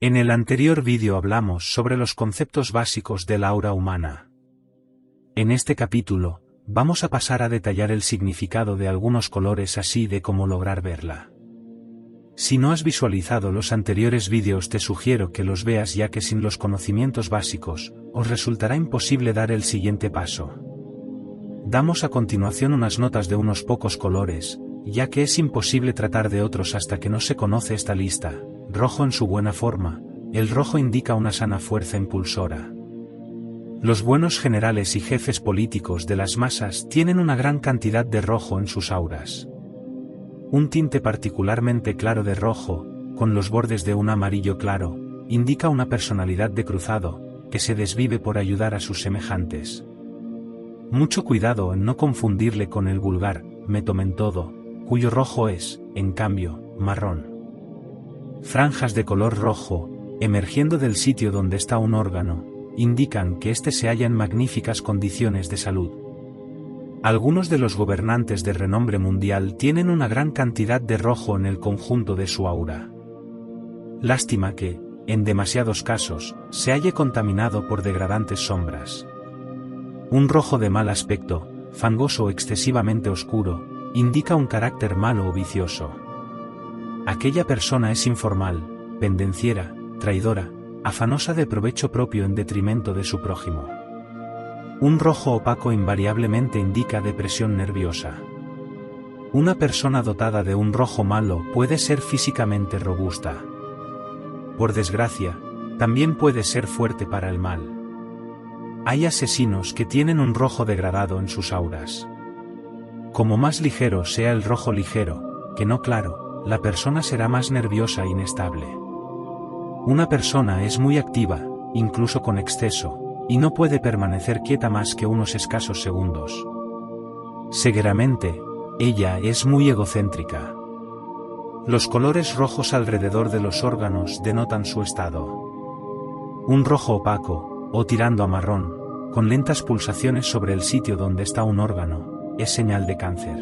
En el anterior vídeo hablamos sobre los conceptos básicos del aura humana. En este capítulo, vamos a pasar a detallar el significado de algunos colores así de cómo lograr verla. Si no has visualizado los anteriores vídeos te sugiero que los veas ya que sin los conocimientos básicos, os resultará imposible dar el siguiente paso. Damos a continuación unas notas de unos pocos colores, ya que es imposible tratar de otros hasta que no se conoce esta lista. Rojo en su buena forma, el rojo indica una sana fuerza impulsora. Los buenos generales y jefes políticos de las masas tienen una gran cantidad de rojo en sus auras. Un tinte particularmente claro de rojo, con los bordes de un amarillo claro, indica una personalidad de cruzado, que se desvive por ayudar a sus semejantes. Mucho cuidado en no confundirle con el vulgar me tomen todo, cuyo rojo es, en cambio, marrón. Franjas de color rojo, emergiendo del sitio donde está un órgano, indican que éste se halla en magníficas condiciones de salud. Algunos de los gobernantes de renombre mundial tienen una gran cantidad de rojo en el conjunto de su aura. Lástima que, en demasiados casos, se halle contaminado por degradantes sombras. Un rojo de mal aspecto, fangoso o excesivamente oscuro, indica un carácter malo o vicioso. Aquella persona es informal, pendenciera, traidora, afanosa de provecho propio en detrimento de su prójimo. Un rojo opaco invariablemente indica depresión nerviosa. Una persona dotada de un rojo malo puede ser físicamente robusta. Por desgracia, también puede ser fuerte para el mal. Hay asesinos que tienen un rojo degradado en sus auras. Como más ligero sea el rojo ligero, que no claro, la persona será más nerviosa e inestable. Una persona es muy activa, incluso con exceso, y no puede permanecer quieta más que unos escasos segundos. Seguidamente, ella es muy egocéntrica. Los colores rojos alrededor de los órganos denotan su estado. Un rojo opaco, o tirando a marrón, con lentas pulsaciones sobre el sitio donde está un órgano, es señal de cáncer.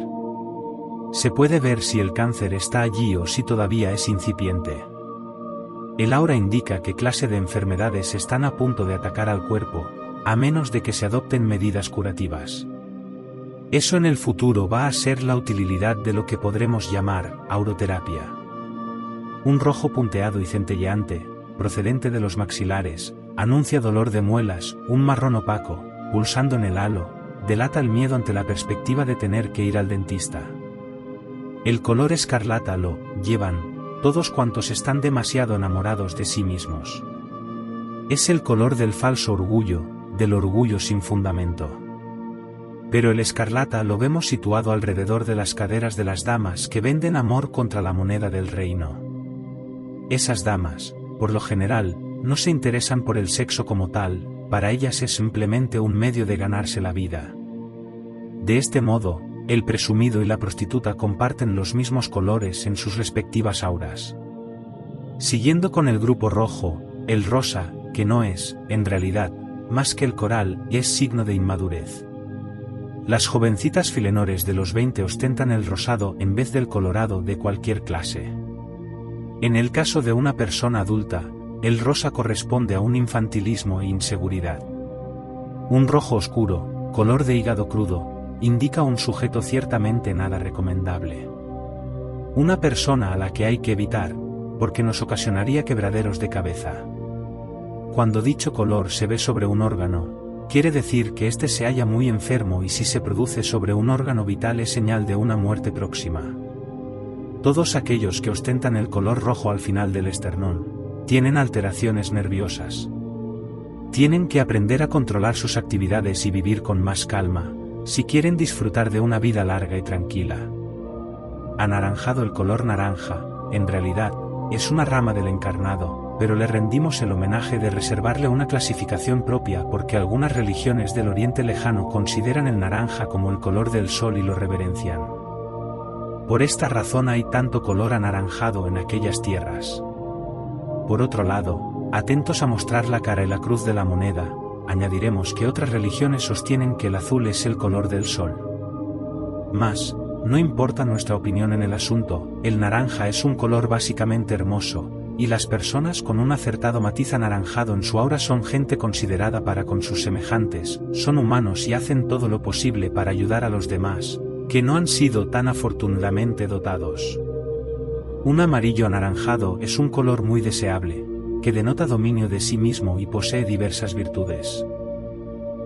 Se puede ver si el cáncer está allí o si todavía es incipiente. El aura indica qué clase de enfermedades están a punto de atacar al cuerpo, a menos de que se adopten medidas curativas. Eso en el futuro va a ser la utilidad de lo que podremos llamar auroterapia. Un rojo punteado y centelleante, procedente de los maxilares, anuncia dolor de muelas. Un marrón opaco, pulsando en el halo, delata el miedo ante la perspectiva de tener que ir al dentista. El color escarlata lo llevan todos cuantos están demasiado enamorados de sí mismos. Es el color del falso orgullo, del orgullo sin fundamento. Pero el escarlata lo vemos situado alrededor de las caderas de las damas que venden amor contra la moneda del reino. Esas damas, por lo general, no se interesan por el sexo como tal, para ellas es simplemente un medio de ganarse la vida. De este modo, el presumido y la prostituta comparten los mismos colores en sus respectivas auras. Siguiendo con el grupo rojo, el rosa, que no es, en realidad, más que el coral, es signo de inmadurez. Las jovencitas filenores de los 20 ostentan el rosado en vez del colorado de cualquier clase. En el caso de una persona adulta, el rosa corresponde a un infantilismo e inseguridad. Un rojo oscuro, color de hígado crudo, indica un sujeto ciertamente nada recomendable. Una persona a la que hay que evitar, porque nos ocasionaría quebraderos de cabeza. Cuando dicho color se ve sobre un órgano, quiere decir que éste se halla muy enfermo y si se produce sobre un órgano vital es señal de una muerte próxima. Todos aquellos que ostentan el color rojo al final del esternón, tienen alteraciones nerviosas. Tienen que aprender a controlar sus actividades y vivir con más calma, si quieren disfrutar de una vida larga y tranquila. Anaranjado. El color naranja, en realidad, es una rama del encarnado, pero le rendimos el homenaje de reservarle una clasificación propia porque algunas religiones del Oriente Lejano consideran el naranja como el color del sol y lo reverencian. Por esta razón hay tanto color anaranjado en aquellas tierras. Por otro lado, atentos a mostrar la cara y la cruz de la moneda, añadiremos que otras religiones sostienen que el azul es el color del sol. No importa nuestra opinión en el asunto, el naranja es un color básicamente hermoso, y las personas con un acertado matiz anaranjado en su aura son gente considerada para con sus semejantes, son humanos y hacen todo lo posible para ayudar a los demás, que no han sido tan afortunadamente dotados. Un amarillo anaranjado es un color muy deseable, que denota dominio de sí mismo y posee diversas virtudes.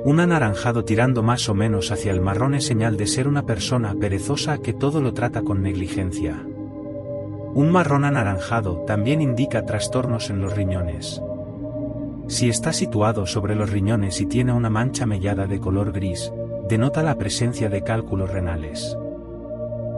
Un anaranjado tirando más o menos hacia el marrón es señal de ser una persona perezosa que todo lo trata con negligencia. Un marrón anaranjado también indica trastornos en los riñones. Si está situado sobre los riñones y tiene una mancha mellada de color gris, denota la presencia de cálculos renales.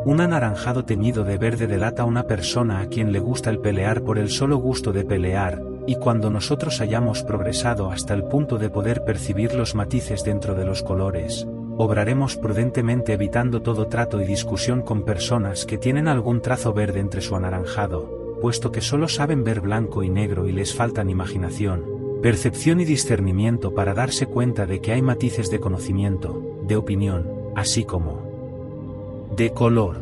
Un anaranjado teñido de verde delata a una persona a quien le gusta el pelear por el solo gusto de pelear, y cuando nosotros hayamos progresado hasta el punto de poder percibir los matices dentro de los colores, obraremos prudentemente evitando todo trato y discusión con personas que tienen algún trazo verde entre su anaranjado, puesto que solo saben ver blanco y negro y les faltan imaginación, percepción y discernimiento para darse cuenta de que hay matices de conocimiento, de opinión, así como de color.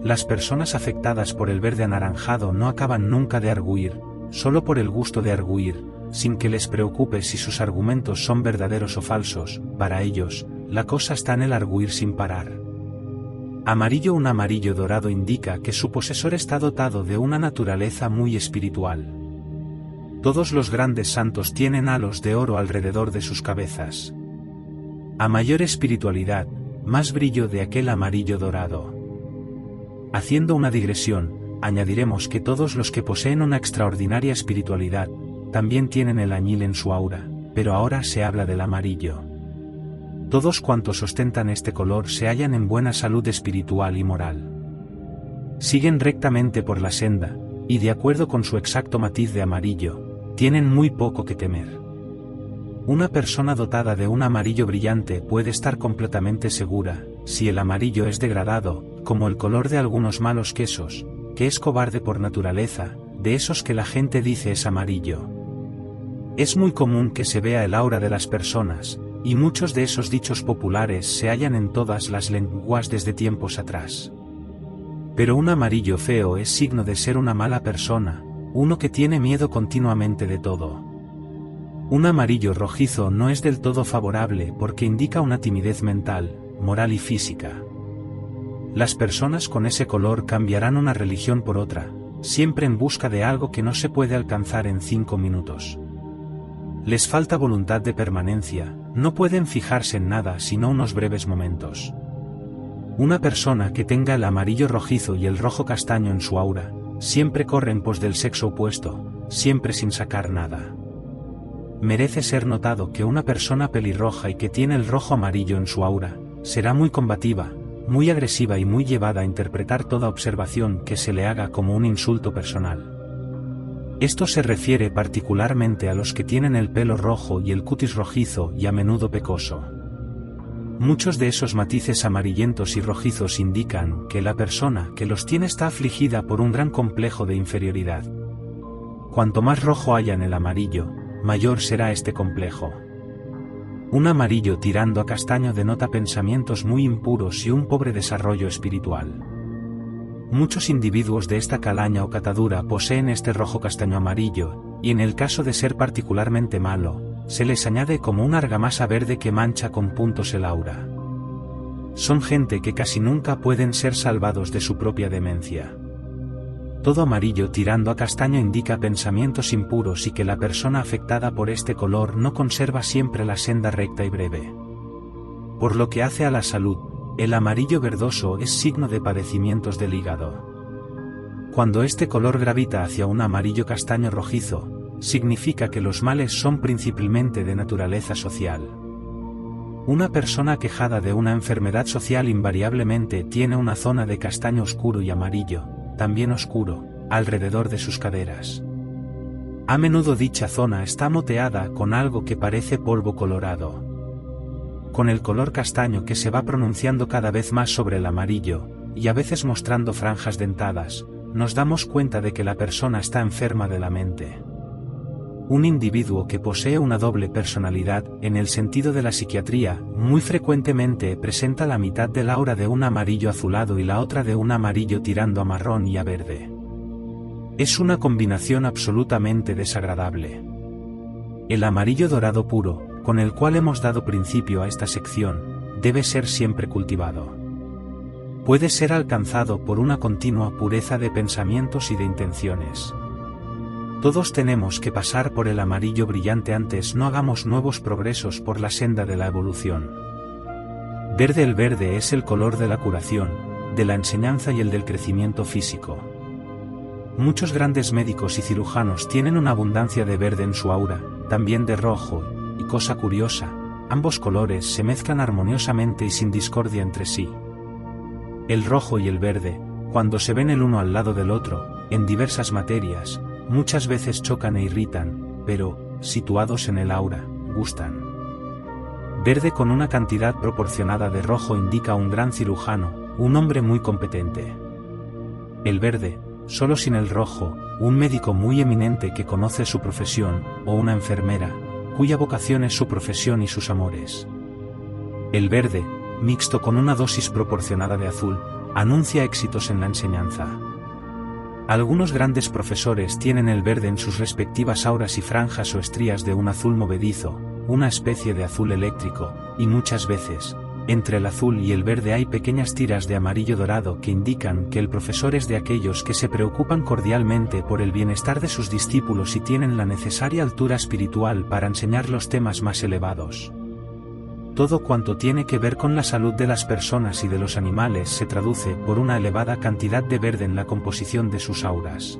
Las personas afectadas por el verde anaranjado no acaban nunca de arguir, solo por el gusto de arguir, sin que les preocupe si sus argumentos son verdaderos o falsos. Para ellos, la cosa está en el arguir sin parar. Amarillo. Un amarillo dorado indica que su posesor está dotado de una naturaleza muy espiritual. Todos los grandes santos tienen halos de oro alrededor de sus cabezas. A mayor espiritualidad, más brillo de aquel amarillo dorado. Haciendo una digresión, añadiremos que todos los que poseen una extraordinaria espiritualidad, también tienen el añil en su aura, pero ahora se habla del amarillo. Todos cuantos ostentan este color se hallan en buena salud espiritual y moral. Siguen rectamente por la senda, y de acuerdo con su exacto matiz de amarillo, tienen muy poco que temer. Una persona dotada de un amarillo brillante puede estar completamente segura, si el amarillo es degradado, como el color de algunos malos quesos, que es cobarde por naturaleza, de esos que la gente dice es amarillo. Es muy común que se vea el aura de las personas, y muchos de esos dichos populares se hallan en todas las lenguas desde tiempos atrás. Pero un amarillo feo es signo de ser una mala persona, uno que tiene miedo continuamente de todo. Un amarillo rojizo no es del todo favorable porque indica una timidez mental, moral y física. Las personas con ese color cambiarán una religión por otra, siempre en busca de algo que no se puede alcanzar en 5 minutos. Les falta voluntad de permanencia, no pueden fijarse en nada sino unos breves momentos. Una persona que tenga el amarillo rojizo y el rojo castaño en su aura, siempre corre en pos del sexo opuesto, siempre sin sacar nada. Merece ser notado que una persona pelirroja y que tiene el rojo amarillo en su aura, será muy combativa, muy agresiva y muy llevada a interpretar toda observación que se le haga como un insulto personal. Esto se refiere particularmente a los que tienen el pelo rojo y el cutis rojizo y a menudo pecoso. Muchos de esos matices amarillentos y rojizos indican que la persona que los tiene está afligida por un gran complejo de inferioridad. Cuanto más rojo haya en el amarillo, mayor será este complejo. Un amarillo tirando a castaño denota pensamientos muy impuros y un pobre desarrollo espiritual. Muchos individuos de esta calaña o catadura poseen este rojo castaño amarillo, y en el caso de ser particularmente malo, se les añade como una argamasa verde que mancha con puntos el aura. Son gente que casi nunca pueden ser salvados de su propia demencia. Todo amarillo tirando a castaño indica pensamientos impuros y que la persona afectada por este color no conserva siempre la senda recta y breve. Por lo que hace a la salud, el amarillo verdoso es signo de padecimientos del hígado. Cuando este color gravita hacia un amarillo castaño rojizo, significa que los males son principalmente de naturaleza social. Una persona quejada de una enfermedad social invariablemente tiene una zona de castaño oscuro y amarillo, también oscuro, alrededor de sus caderas. A menudo dicha zona está moteada con algo que parece polvo colorado. Con el color castaño que se va pronunciando cada vez más sobre el amarillo, y a veces mostrando franjas dentadas, nos damos cuenta de que la persona está enferma de la mente. Un individuo que posee una doble personalidad, en el sentido de la psiquiatría, muy frecuentemente presenta la mitad del aura de un amarillo azulado y la otra de un amarillo tirando a marrón y a verde. Es una combinación absolutamente desagradable. El amarillo dorado puro, con el cual hemos dado principio a esta sección, debe ser siempre cultivado. Puede ser alcanzado por una continua pureza de pensamientos y de intenciones. Todos tenemos que pasar por el amarillo brillante antes no hagamos nuevos progresos por la senda de la evolución. Verde. El verde es el color de la curación, de la enseñanza y el del crecimiento físico. Muchos grandes médicos y cirujanos tienen una abundancia de verde en su aura, también de rojo, y cosa curiosa, ambos colores se mezclan armoniosamente y sin discordia entre sí. El rojo y el verde, cuando se ven el uno al lado del otro, en diversas materias, muchas veces chocan e irritan, pero, situados en el aura, gustan. Verde con una cantidad proporcionada de rojo indica un gran cirujano, un hombre muy competente. El verde, solo sin el rojo, un médico muy eminente que conoce su profesión, o una enfermera, cuya vocación es su profesión y sus amores. El verde, mixto con una dosis proporcionada de azul, anuncia éxitos en la enseñanza. Algunos grandes profesores tienen el verde en sus respectivas auras y franjas o estrías de un azul movedizo, una especie de azul eléctrico, y muchas veces, entre el azul y el verde hay pequeñas tiras de amarillo dorado que indican que el profesor es de aquellos que se preocupan cordialmente por el bienestar de sus discípulos y tienen la necesaria altura espiritual para enseñar los temas más elevados. Todo cuanto tiene que ver con la salud de las personas y de los animales se traduce por una elevada cantidad de verde en la composición de sus auras.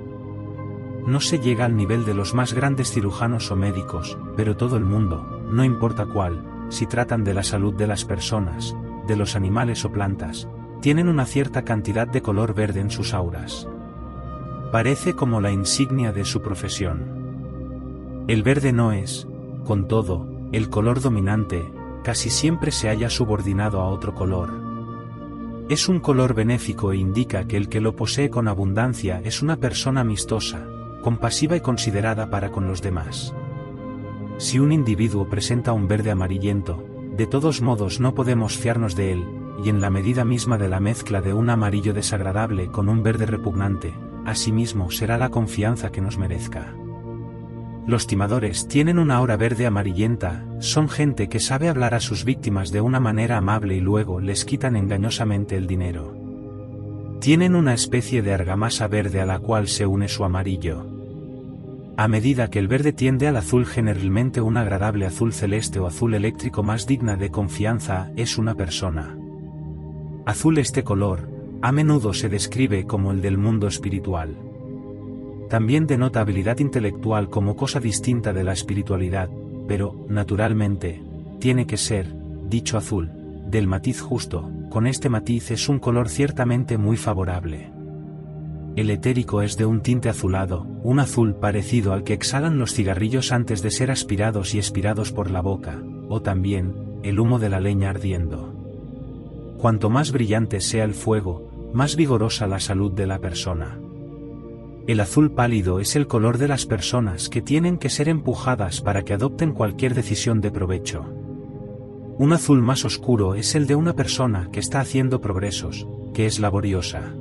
No se llega al nivel de los más grandes cirujanos o médicos, pero todo el mundo, no importa cuál, si tratan de la salud de las personas, de los animales o plantas, tienen una cierta cantidad de color verde en sus auras. Parece como la insignia de su profesión. El verde no es, con todo, el color dominante, casi siempre se halla subordinado a otro color. Es un color benéfico e indica que el que lo posee con abundancia es una persona amistosa, compasiva y considerada para con los demás. Si un individuo presenta un verde amarillento, de todos modos no podemos fiarnos de él, y en la medida misma de la mezcla de un amarillo desagradable con un verde repugnante, asimismo será la confianza que nos merezca. Los timadores tienen una aura verde amarillenta, son gente que sabe hablar a sus víctimas de una manera amable y luego les quitan engañosamente el dinero. Tienen una especie de argamasa verde a la cual se une su amarillo. A medida que el verde tiende al azul, generalmente un agradable azul celeste o azul eléctrico más digna de confianza es una persona. Azul. Este color, a menudo se describe como el del mundo espiritual. También denota habilidad intelectual como cosa distinta de la espiritualidad, pero, naturalmente, tiene que ser, dicho azul, del matiz justo. Con este matiz es un color ciertamente muy favorable. El etérico es de un tinte azulado, un azul parecido al que exhalan los cigarrillos antes de ser aspirados y expirados por la boca, o también, el humo de la leña ardiendo. Cuanto más brillante sea el fuego, más vigorosa la salud de la persona. El azul pálido es el color de las personas que tienen que ser empujadas para que adopten cualquier decisión de provecho. Un azul más oscuro es el de una persona que está haciendo progresos, que es laboriosa.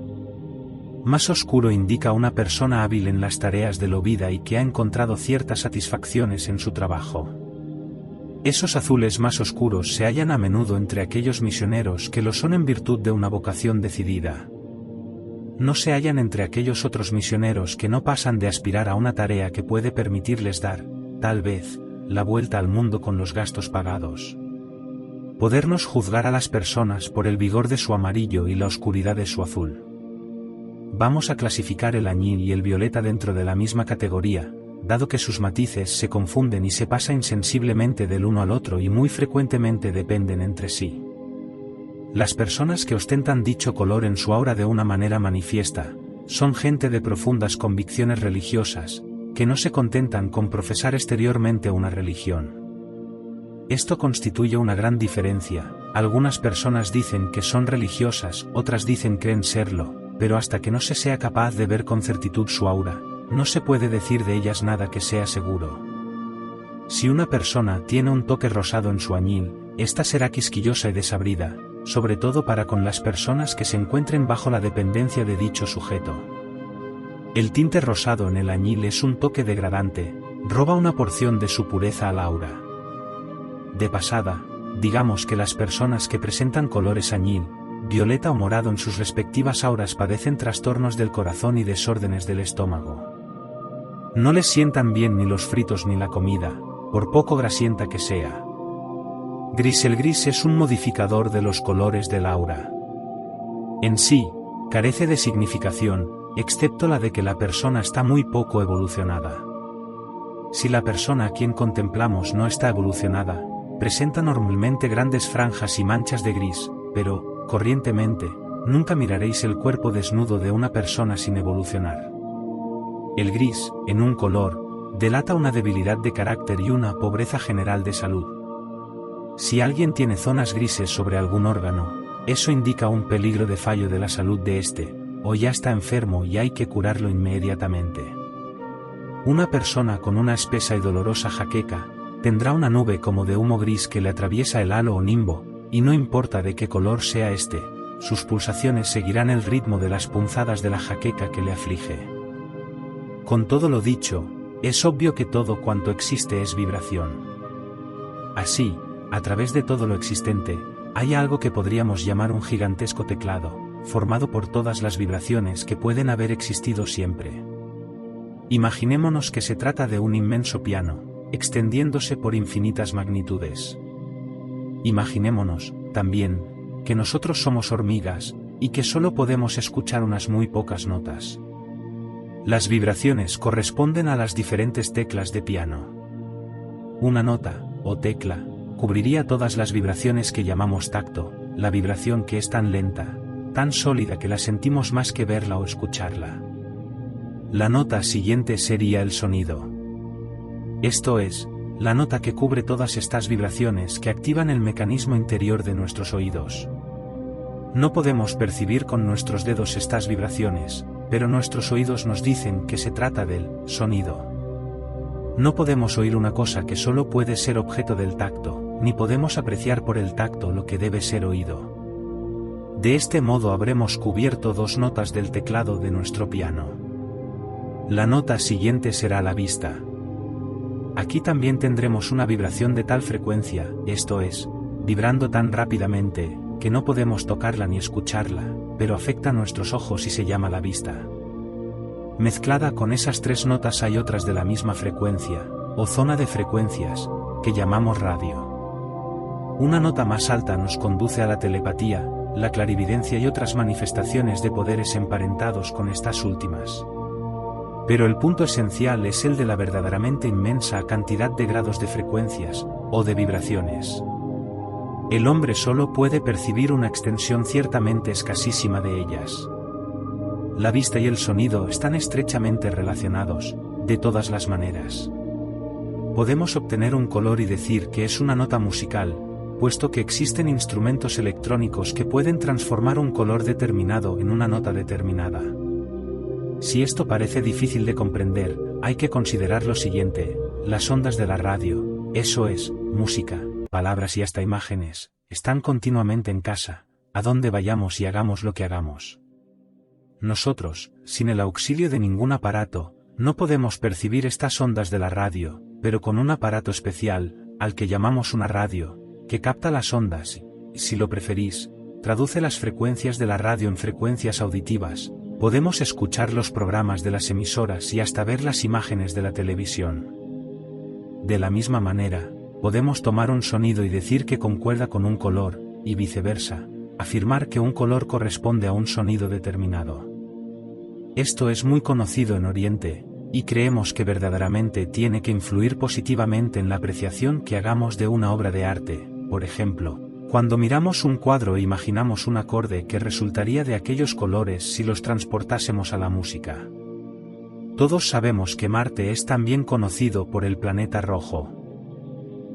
Más oscuro indica una persona hábil en las tareas de la vida y que ha encontrado ciertas satisfacciones en su trabajo. Esos azules más oscuros se hallan a menudo entre aquellos misioneros que lo son en virtud de una vocación decidida. No se hallan entre aquellos otros misioneros que no pasan de aspirar a una tarea que puede permitirles dar, tal vez, la vuelta al mundo con los gastos pagados. Podernos juzgar a las personas por el vigor de su amarillo y la oscuridad de su azul. Vamos a clasificar el añil y el violeta dentro de la misma categoría, dado que sus matices se confunden y se pasa insensiblemente del uno al otro y muy frecuentemente dependen entre sí. Las personas que ostentan dicho color en su aura de una manera manifiesta, son gente de profundas convicciones religiosas, que no se contentan con profesar exteriormente una religión. Esto constituye una gran diferencia. Algunas personas dicen que son religiosas, otras dicen creen serlo, pero hasta que no se sea capaz de ver con certitud su aura, no se puede decir de ellas nada que sea seguro. Si una persona tiene un toque rosado en su añil, ésta será quisquillosa y desabrida, sobre todo para con las personas que se encuentren bajo la dependencia de dicho sujeto. El tinte rosado en el añil es un toque degradante, roba una porción de su pureza al aura. De pasada, digamos que las personas que presentan colores añil, violeta o morado en sus respectivas auras padecen trastornos del corazón y desórdenes del estómago. No les sientan bien ni los fritos ni la comida, por poco grasienta que sea. Gris. El gris es un modificador de los colores del aura. En sí, carece de significación, excepto la de que la persona está muy poco evolucionada. Si la persona a quien contemplamos no está evolucionada, presenta normalmente grandes franjas y manchas de gris, pero, corrientemente, nunca miraréis el cuerpo desnudo de una persona sin evolucionar. El gris, en un color, delata una debilidad de carácter y una pobreza general de salud. Si alguien tiene zonas grises sobre algún órgano, eso indica un peligro de fallo de la salud de éste, o ya está enfermo y hay que curarlo inmediatamente. Una persona con una espesa y dolorosa jaqueca, tendrá una nube como de humo gris que le atraviesa el halo o nimbo, y no importa de qué color sea este, sus pulsaciones seguirán el ritmo de las punzadas de la jaqueca que le aflige. Con todo lo dicho, es obvio que todo cuanto existe es vibración. Así, a través de todo lo existente, hay algo que podríamos llamar un gigantesco teclado, formado por todas las vibraciones que pueden haber existido siempre. Imaginémonos que se trata de un inmenso piano, extendiéndose por infinitas magnitudes. Imaginémonos, también, que nosotros somos hormigas, y que solo podemos escuchar unas muy pocas notas. Las vibraciones corresponden a las diferentes teclas de piano. Una nota, o tecla, cubriría todas las vibraciones que llamamos tacto, la vibración que es tan lenta, tan sólida que la sentimos más que verla o escucharla. La nota siguiente sería el sonido. Esto es, la nota que cubre todas estas vibraciones que activan el mecanismo interior de nuestros oídos. No podemos percibir con nuestros dedos estas vibraciones, pero nuestros oídos nos dicen que se trata del sonido. No podemos oír una cosa que solo puede ser objeto del tacto, ni podemos apreciar por el tacto lo que debe ser oído. De este modo habremos cubierto dos notas del teclado de nuestro piano. La nota siguiente será la vista. Aquí también tendremos una vibración de tal frecuencia, esto es, vibrando tan rápidamente, que no podemos tocarla ni escucharla, pero afecta a nuestros ojos y se llama la vista. Mezclada con esas tres notas hay otras de la misma frecuencia, o zona de frecuencias, que llamamos radio. Una nota más alta nos conduce a la telepatía, la clarividencia y otras manifestaciones de poderes emparentados con estas últimas. Pero el punto esencial es el de la verdaderamente inmensa cantidad de grados de frecuencias, o de vibraciones. El hombre solo puede percibir una extensión ciertamente escasísima de ellas. La vista y el sonido están estrechamente relacionados, de todas las maneras. Podemos obtener un color y decir que es una nota musical, puesto que existen instrumentos electrónicos que pueden transformar un color determinado en una nota determinada. Si esto parece difícil de comprender, hay que considerar lo siguiente: las ondas de la radio, eso es, música, palabras y hasta imágenes, están continuamente en casa, a donde vayamos y hagamos lo que hagamos. Nosotros, sin el auxilio de ningún aparato, no podemos percibir estas ondas de la radio, pero con un aparato especial, al que llamamos una radio, que capta las ondas y, si lo preferís, traduce las frecuencias de la radio en frecuencias auditivas. Podemos escuchar los programas de las emisoras y hasta ver las imágenes de la televisión. De la misma manera, podemos tomar un sonido y decir que concuerda con un color, y viceversa, afirmar que un color corresponde a un sonido determinado. Esto es muy conocido en Oriente, y creemos que verdaderamente tiene que influir positivamente en la apreciación que hagamos de una obra de arte. Por ejemplo, cuando miramos un cuadro e imaginamos un acorde que resultaría de aquellos colores si los transportásemos a la música. Todos sabemos que Marte es también conocido por el planeta rojo.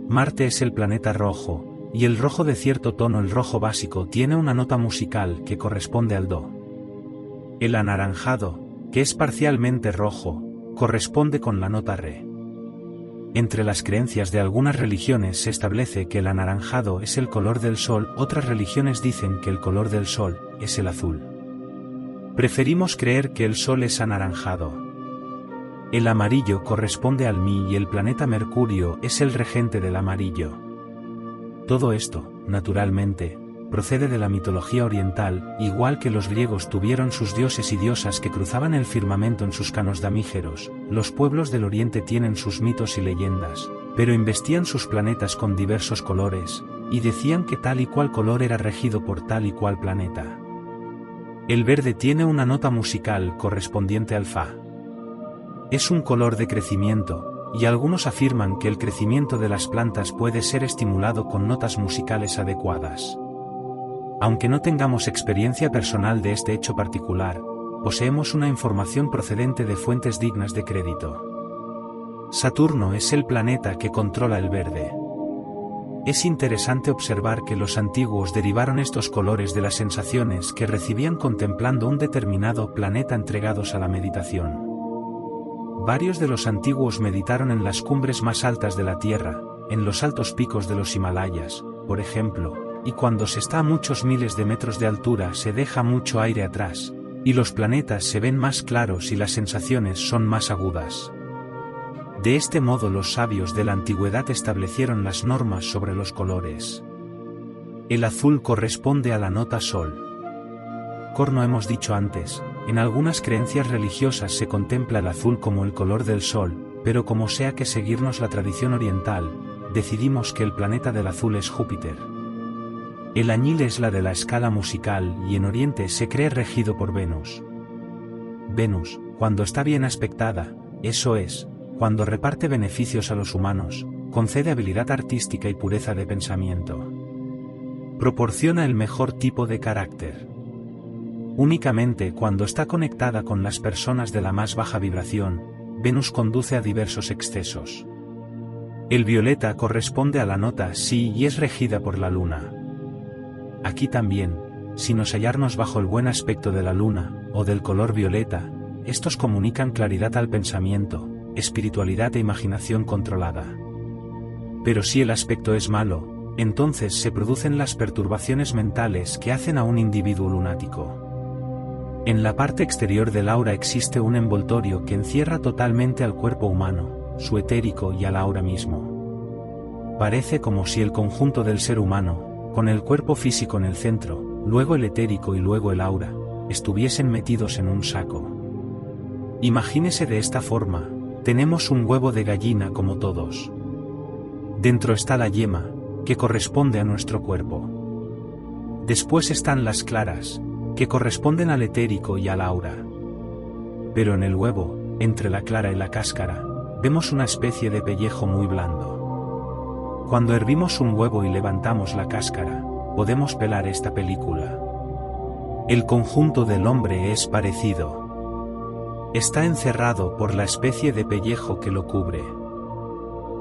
Marte es el planeta rojo, y el rojo de cierto tono, el rojo básico, tiene una nota musical que corresponde al do. El anaranjado, que es parcialmente rojo, corresponde con la nota re. Entre las creencias de algunas religiones se establece que el anaranjado es el color del sol, otras religiones dicen que el color del sol es el azul. Preferimos creer que el Sol es anaranjado. El amarillo corresponde al Mi y el planeta Mercurio es el regente del amarillo. Todo esto, naturalmente, procede de la mitología oriental, igual que los griegos tuvieron sus dioses y diosas que cruzaban el firmamento en sus canos damígeros, los pueblos del oriente tienen sus mitos y leyendas, pero investían sus planetas con diversos colores, y decían que tal y cual color era regido por tal y cual planeta. El verde tiene una nota musical correspondiente al Fa. Es un color de crecimiento, y algunos afirman que el crecimiento de las plantas puede ser estimulado con notas musicales adecuadas. Aunque no tengamos experiencia personal de este hecho particular, poseemos una información procedente de fuentes dignas de crédito. Saturno es el planeta que controla el verde. Es interesante observar que los antiguos derivaron estos colores de las sensaciones que recibían contemplando un determinado planeta entregados a la meditación. Varios de los antiguos meditaron en las cumbres más altas de la Tierra, en los altos picos de los Himalayas, por ejemplo, y cuando se está a muchos miles de metros de altura se deja mucho aire atrás, y los planetas se ven más claros y las sensaciones son más agudas. De este modo los sabios de la antigüedad establecieron las normas sobre los colores. El azul corresponde a la nota Sol. Como hemos dicho antes, en algunas creencias religiosas se contempla el azul como el color del Sol, pero como sea que seguirnos la tradición oriental, decidimos que el planeta del azul es Júpiter. El añil es la de la escala musical y en Oriente se cree regido por Venus. Venus, cuando está bien aspectada, eso es, cuando reparte beneficios a los humanos, concede habilidad artística y pureza de pensamiento. Proporciona el mejor tipo de carácter. Únicamente cuando está conectada con las personas de la más baja vibración, Venus conduce a diversos excesos. El violeta corresponde a la nota Si y es regida por la Luna. Aquí también, si nos hallarnos bajo el buen aspecto de la luna, o del color violeta, estos comunican claridad al pensamiento, espiritualidad e imaginación controlada. Pero si el aspecto es malo, entonces se producen las perturbaciones mentales que hacen a un individuo lunático. En la parte exterior del aura existe un envoltorio que encierra totalmente al cuerpo humano, su etérico y al aura mismo. Parece como si el conjunto del ser humano, con el cuerpo físico en el centro, luego el etérico y luego el aura, estuviesen metidos en un saco. Imagínese de esta forma, tenemos un huevo de gallina como todos. Dentro está la yema, que corresponde a nuestro cuerpo. Después están las claras, que corresponden al etérico y al aura. Pero en el huevo, entre la clara y la cáscara, vemos una especie de pellejo muy blando. Cuando hervimos un huevo y levantamos la cáscara, podemos pelar esta película. El conjunto del hombre es parecido. Está encerrado por la especie de pellejo que lo cubre.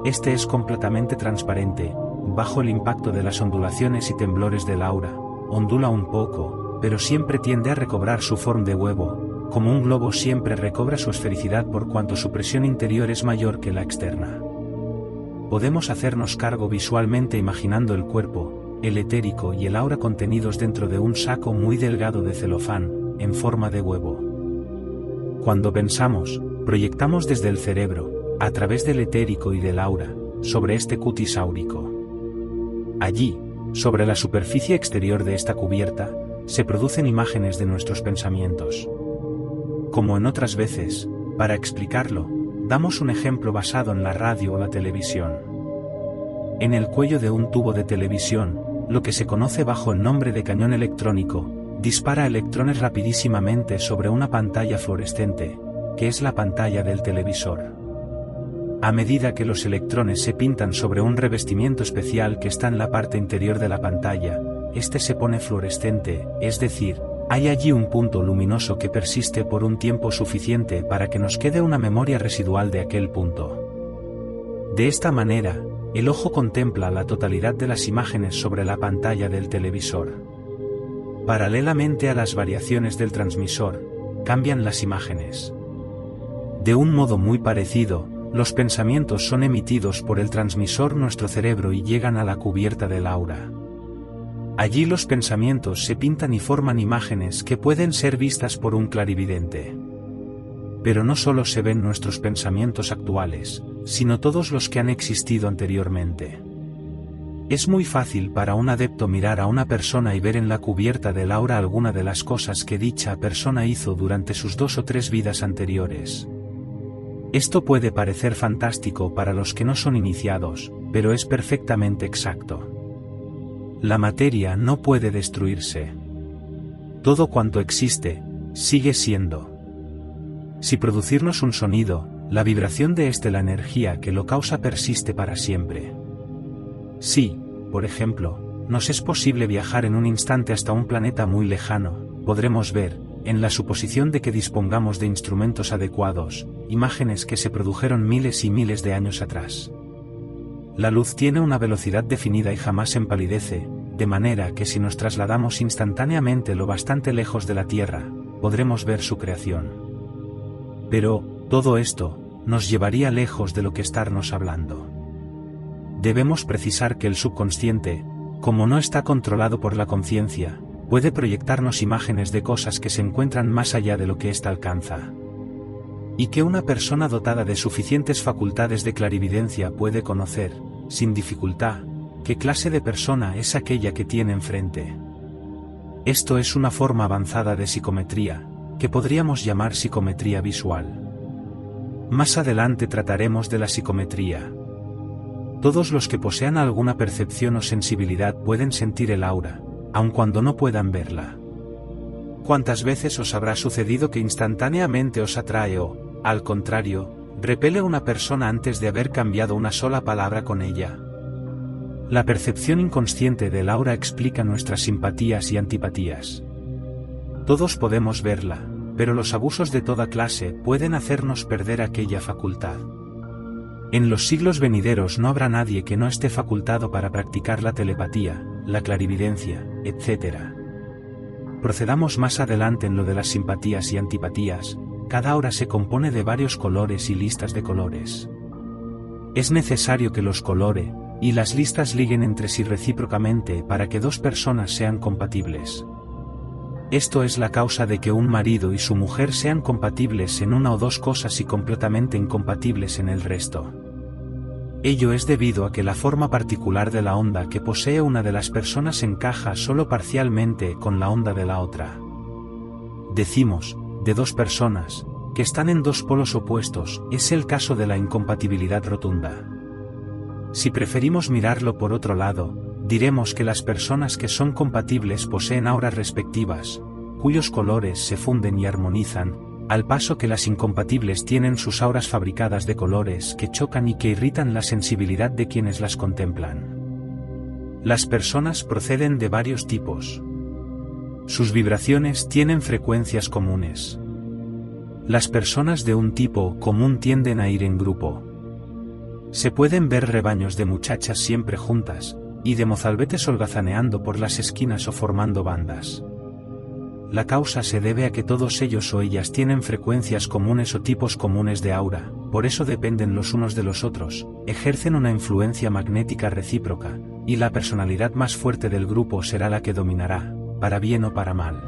Este es completamente transparente, bajo el impacto de las ondulaciones y temblores del aura, ondula un poco, pero siempre tiende a recobrar su forma de huevo, como un globo siempre recobra su esfericidad por cuanto su presión interior es mayor que la externa. Podemos hacernos cargo visualmente imaginando el cuerpo, el etérico y el aura contenidos dentro de un saco muy delgado de celofán, en forma de huevo. Cuando pensamos, proyectamos desde el cerebro, a través del etérico y del aura, sobre este cutis áurico. Allí, sobre la superficie exterior de esta cubierta, se producen imágenes de nuestros pensamientos. Como en otras veces, para explicarlo, damos un ejemplo basado en la radio o la televisión. En el cuello de un tubo de televisión, lo que se conoce bajo el nombre de cañón electrónico, dispara electrones rapidísimamente sobre una pantalla fluorescente, que es la pantalla del televisor. A medida que los electrones se pintan sobre un revestimiento especial que está en la parte interior de la pantalla, este se pone fluorescente, es decir, hay allí un punto luminoso que persiste por un tiempo suficiente para que nos quede una memoria residual de aquel punto. De esta manera, el ojo contempla la totalidad de las imágenes sobre la pantalla del televisor. Paralelamente a las variaciones del transmisor, cambian las imágenes. De un modo muy parecido, los pensamientos son emitidos por el transmisor nuestro cerebro y llegan a la cubierta del aura. Allí los pensamientos se pintan y forman imágenes que pueden ser vistas por un clarividente. Pero no solo se ven nuestros pensamientos actuales, sino todos los que han existido anteriormente. Es muy fácil para un adepto mirar a una persona y ver en la cubierta del aura alguna de las cosas que dicha persona hizo durante sus 2 o 3 vidas anteriores. Esto puede parecer fantástico para los que no son iniciados, pero es perfectamente exacto. La materia no puede destruirse. Todo cuanto existe, sigue siendo. Si producirnos un sonido, la vibración de la energía que lo causa persiste para siempre. Si, por ejemplo, nos es posible viajar en un instante hasta un planeta muy lejano, podremos ver, en la suposición de que dispongamos de instrumentos adecuados, imágenes que se produjeron miles y miles de años atrás. La luz tiene una velocidad definida y jamás empalidece, de manera que si nos trasladamos instantáneamente lo bastante lejos de la Tierra, podremos ver su creación. Pero, todo esto, nos llevaría lejos de lo que estarnos hablando. Debemos precisar que el subconsciente, como no está controlado por la conciencia, puede proyectarnos imágenes de cosas que se encuentran más allá de lo que ésta alcanza. Y que una persona dotada de suficientes facultades de clarividencia puede conocer, sin dificultad, qué clase de persona es aquella que tiene enfrente. Esto es una forma avanzada de psicometría, que podríamos llamar psicometría visual. Más adelante trataremos de la psicometría. Todos los que posean alguna percepción o sensibilidad pueden sentir el aura, aun cuando no puedan verla. ¿Cuántas veces os habrá sucedido que instantáneamente os atrae o, al contrario, repele una persona antes de haber cambiado una sola palabra con ella? La percepción inconsciente del aura explica nuestras simpatías y antipatías. Todos podemos verla, pero los abusos de toda clase pueden hacernos perder aquella facultad. En los siglos venideros no habrá nadie que no esté facultado para practicar la telepatía, la clarividencia, etc. Procedamos más adelante en lo de las simpatías y antipatías. Cada aura se compone de varios colores y listas de colores. Es necesario que los colores y las listas liguen entre sí recíprocamente para que 2 personas sean compatibles. Esto es la causa de que un marido y su mujer sean compatibles en una o 2 cosas y completamente incompatibles en el resto. Ello es debido a que la forma particular de la onda que posee una de las personas encaja solo parcialmente con la onda de la otra. Decimos, de 2 personas, que están en 2 polos opuestos, es el caso de la incompatibilidad rotunda. Si preferimos mirarlo por otro lado, diremos que las personas que son compatibles poseen auras respectivas, cuyos colores se funden y armonizan, al paso que las incompatibles tienen sus auras fabricadas de colores que chocan y que irritan la sensibilidad de quienes las contemplan. Las personas proceden de varios tipos. Sus vibraciones tienen frecuencias comunes. Las personas de un tipo común tienden a ir en grupo. Se pueden ver rebaños de muchachas siempre juntas, y de mozalbetes holgazaneando por las esquinas o formando bandas. La causa se debe a que todos ellos o ellas tienen frecuencias comunes o tipos comunes de aura, por eso dependen los unos de los otros, ejercen una influencia magnética recíproca, y la personalidad más fuerte del grupo será la que dominará, para bien o para mal.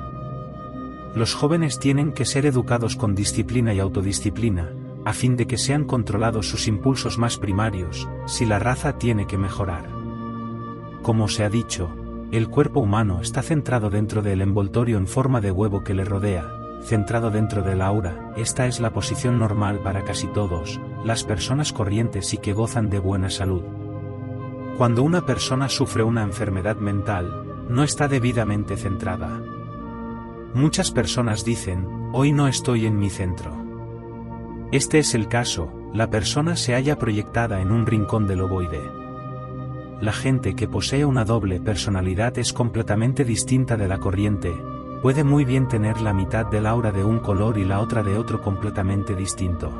Los jóvenes tienen que ser educados con disciplina y autodisciplina, a fin de que sean controlados sus impulsos más primarios, si la raza tiene que mejorar. Como se ha dicho, el cuerpo humano está centrado dentro del envoltorio en forma de huevo que le rodea, centrado dentro del aura. Esta es la posición normal para casi todos, las personas corrientes y que gozan de buena salud. Cuando una persona sufre una enfermedad mental, no está debidamente centrada. Muchas personas dicen, hoy no estoy en mi centro. Este es el caso, la persona se halla proyectada en un rincón del ovoide. La gente que posee una doble personalidad es completamente distinta de la corriente, puede muy bien tener la mitad del aura de un color y la otra de otro completamente distinto.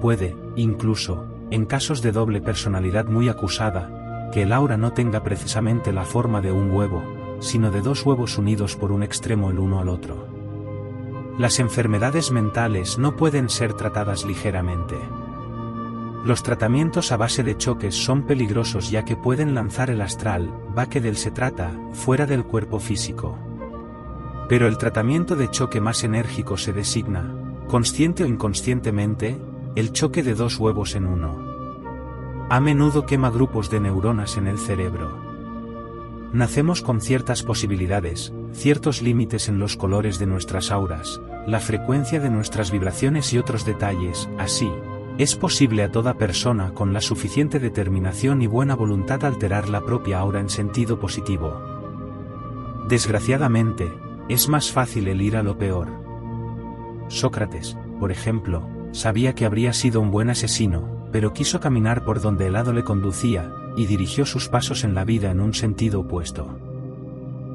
Puede, incluso, en casos de doble personalidad muy acusada, que el aura no tenga precisamente la forma de un huevo, sino de 2 huevos unidos por un extremo el uno al otro. Las enfermedades mentales no pueden ser tratadas ligeramente. Los tratamientos a base de choques son peligrosos ya que pueden lanzar el astral, que del se trata, fuera del cuerpo físico. Pero el tratamiento de choque más enérgico se designa, consciente o inconscientemente, el choque de dos huevos en uno. A menudo quema grupos de neuronas en el cerebro. Nacemos con ciertas posibilidades, ciertos límites en los colores de nuestras auras, la frecuencia de nuestras vibraciones y otros detalles. Así, es posible a toda persona con la suficiente determinación y buena voluntad alterar la propia aura en sentido positivo. Desgraciadamente, es más fácil el ir a lo peor. Sócrates, por ejemplo, sabía que habría sido un buen asesino, pero quiso caminar por donde el hado le conducía, y dirigió sus pasos en la vida en un sentido opuesto.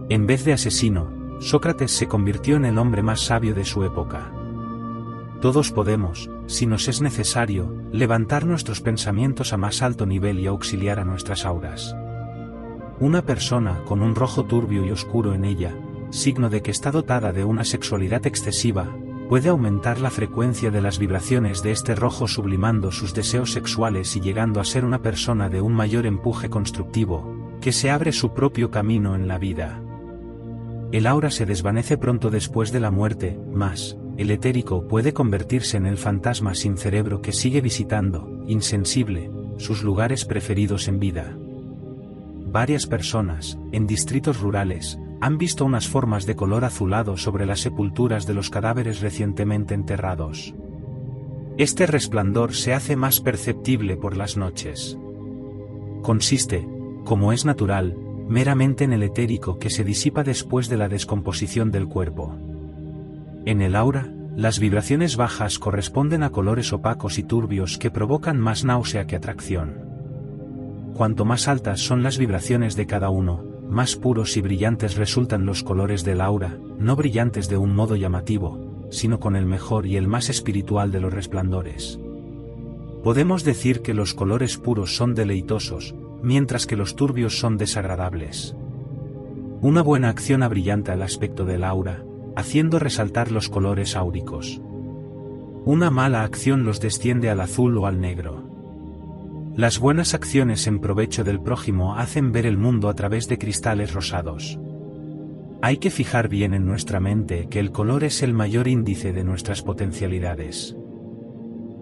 En vez de asesino, Sócrates se convirtió en el hombre más sabio de su época. Todos podemos, si nos es necesario, levantar nuestros pensamientos a más alto nivel y auxiliar a nuestras auras. Una persona con un rojo turbio y oscuro en ella, signo de que está dotada de una sexualidad excesiva, puede aumentar la frecuencia de las vibraciones de este rojo sublimando sus deseos sexuales y llegando a ser una persona de un mayor empuje constructivo, que se abre su propio camino en la vida. El aura se desvanece pronto después de la muerte, mas el etérico puede convertirse en el fantasma sin cerebro que sigue visitando, insensible, sus lugares preferidos en vida. Varias personas, en distritos rurales, han visto unas formas de color azulado sobre las sepulturas de los cadáveres recientemente enterrados. Este resplandor se hace más perceptible por las noches. Consiste, como es natural, meramente en el etérico que se disipa después de la descomposición del cuerpo. En el aura, las vibraciones bajas corresponden a colores opacos y turbios que provocan más náusea que atracción. Cuanto más altas son las vibraciones de cada uno, más puros y brillantes resultan los colores del aura, no brillantes de un modo llamativo, sino con el mejor y el más espiritual de los resplandores. Podemos decir que los colores puros son deleitosos, mientras que los turbios son desagradables. Una buena acción abrillanta el aspecto del aura, haciendo resaltar los colores áuricos. Una mala acción los desciende al azul o al negro. Las buenas acciones en provecho del prójimo hacen ver el mundo a través de cristales rosados. Hay que fijar bien en nuestra mente que el color es el mayor índice de nuestras potencialidades.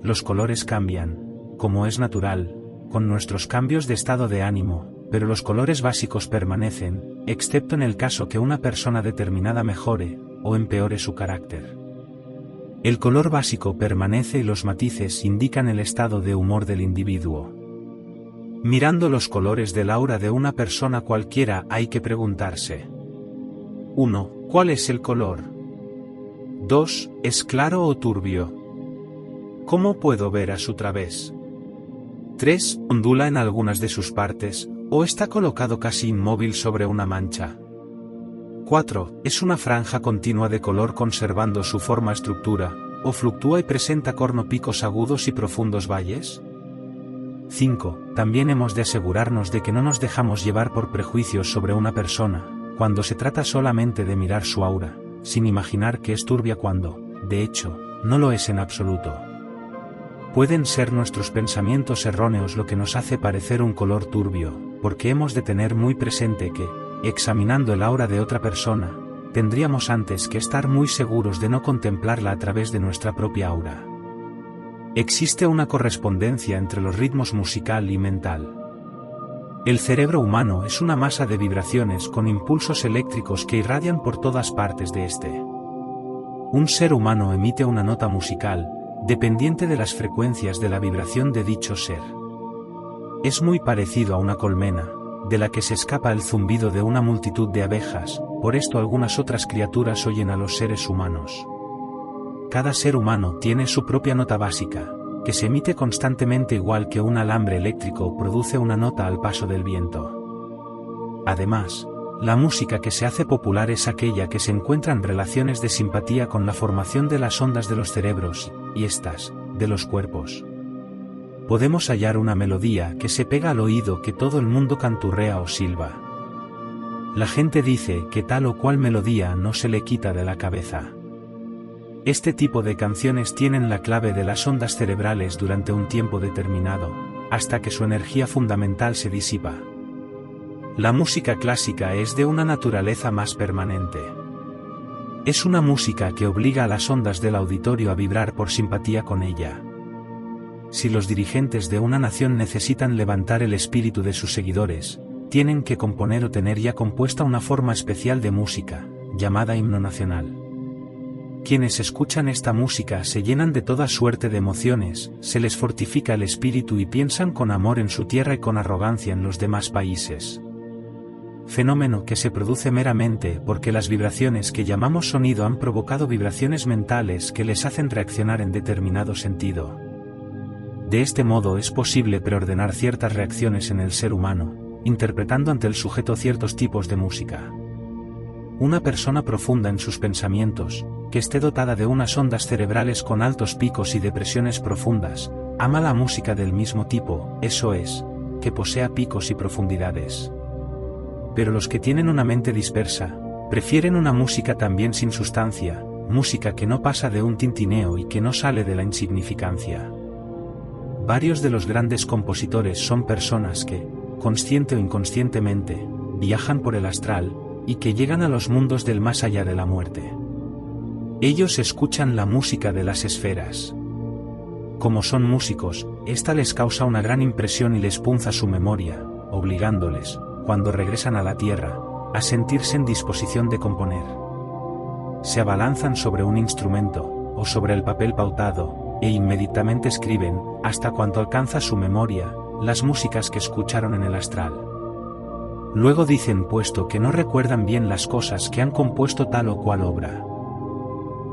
Los colores cambian, como es natural, con nuestros cambios de estado de ánimo, pero los colores básicos permanecen, excepto en el caso que una persona determinada mejore o empeore su carácter. El color básico permanece y los matices indican el estado de humor del individuo. Mirando los colores del aura de una persona cualquiera hay que preguntarse: 1. ¿Cuál es el color? 2. ¿Es claro o turbio? ¿Cómo puedo ver a su través? 3. ¿Ondula en algunas de sus partes, o está colocado casi inmóvil sobre una mancha? 4. ¿Es una franja continua de color conservando su forma estructura, o fluctúa y presenta cornopicos agudos y profundos valles? 5. También hemos de asegurarnos de que no nos dejamos llevar por prejuicios sobre una persona, cuando se trata solamente de mirar su aura, sin imaginar que es turbia cuando, de hecho, no lo es en absoluto. Pueden ser nuestros pensamientos erróneos lo que nos hace parecer un color turbio, porque hemos de tener muy presente que, examinando el aura de otra persona, tendríamos antes que estar muy seguros de no contemplarla a través de nuestra propia aura. Existe una correspondencia entre los ritmos musical y mental. El cerebro humano es una masa de vibraciones con impulsos eléctricos que irradian por todas partes de este. Un ser humano emite una nota musical, dependiente de las frecuencias de la vibración de dicho ser. Es muy parecido a una colmena, de la que se escapa el zumbido de una multitud de abejas, por esto algunas otras criaturas oyen a los seres humanos. Cada ser humano tiene su propia nota básica, que se emite constantemente igual que un alambre eléctrico produce una nota al paso del viento. Además, la música que se hace popular es aquella que se encuentra en relaciones de simpatía con la formación de las ondas de los cerebros, y estas, de los cuerpos. Podemos hallar una melodía que se pega al oído que todo el mundo canturrea o silba. La gente dice que tal o cual melodía no se le quita de la cabeza. Este tipo de canciones tienen la clave de las ondas cerebrales durante un tiempo determinado, hasta que su energía fundamental se disipa. La música clásica es de una naturaleza más permanente. Es una música que obliga a las ondas del auditorio a vibrar por simpatía con ella. Si los dirigentes de una nación necesitan levantar el espíritu de sus seguidores, tienen que componer o tener ya compuesta una forma especial de música, llamada himno nacional. Quienes escuchan esta música se llenan de toda suerte de emociones, se les fortifica el espíritu y piensan con amor en su tierra y con arrogancia en los demás países. Fenómeno que se produce meramente porque las vibraciones que llamamos sonido han provocado vibraciones mentales que les hacen reaccionar en determinado sentido. De este modo es posible preordenar ciertas reacciones en el ser humano, interpretando ante el sujeto ciertos tipos de música. Una persona profunda en sus pensamientos, que esté dotada de unas ondas cerebrales con altos picos y depresiones profundas, ama la música del mismo tipo, eso es, que posea picos y profundidades. Pero los que tienen una mente dispersa, prefieren una música también sin sustancia, música que no pasa de un tintineo y que no sale de la insignificancia. Varios de los grandes compositores son personas que, consciente o inconscientemente, viajan por el astral, y que llegan a los mundos del más allá de la muerte. Ellos escuchan la música de las esferas. Como son músicos, esta les causa una gran impresión y les punza su memoria, obligándoles, cuando regresan a la tierra, a sentirse en disposición de componer. Se abalanzan sobre un instrumento, o sobre el papel pautado, e inmediatamente escriben, hasta cuanto alcanza su memoria, las músicas que escucharon en el astral. Luego dicen puesto que no recuerdan bien las cosas que han compuesto tal o cual obra.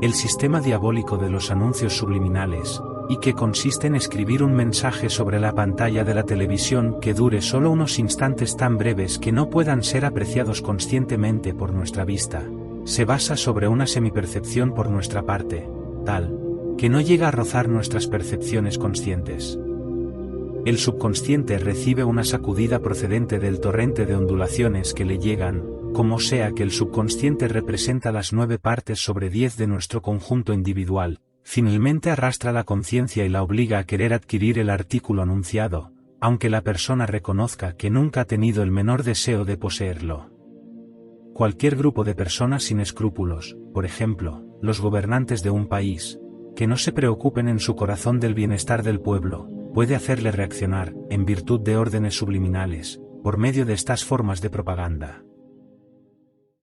El sistema diabólico de los anuncios subliminales, y que consiste en escribir un mensaje sobre la pantalla de la televisión que dure solo unos instantes tan breves que no puedan ser apreciados conscientemente por nuestra vista, se basa sobre una semipercepción por nuestra parte, tal, que no llega a rozar nuestras percepciones conscientes. El subconsciente recibe una sacudida procedente del torrente de ondulaciones que le llegan, como sea que el subconsciente representa las 9 partes sobre 10 de nuestro conjunto individual, finalmente arrastra la conciencia y la obliga a querer adquirir el artículo anunciado, aunque la persona reconozca que nunca ha tenido el menor deseo de poseerlo. Cualquier grupo de personas sin escrúpulos, por ejemplo, los gobernantes de un país, que no se preocupen en su corazón del bienestar del pueblo, puede hacerle reaccionar, en virtud de órdenes subliminales, por medio de estas formas de propaganda.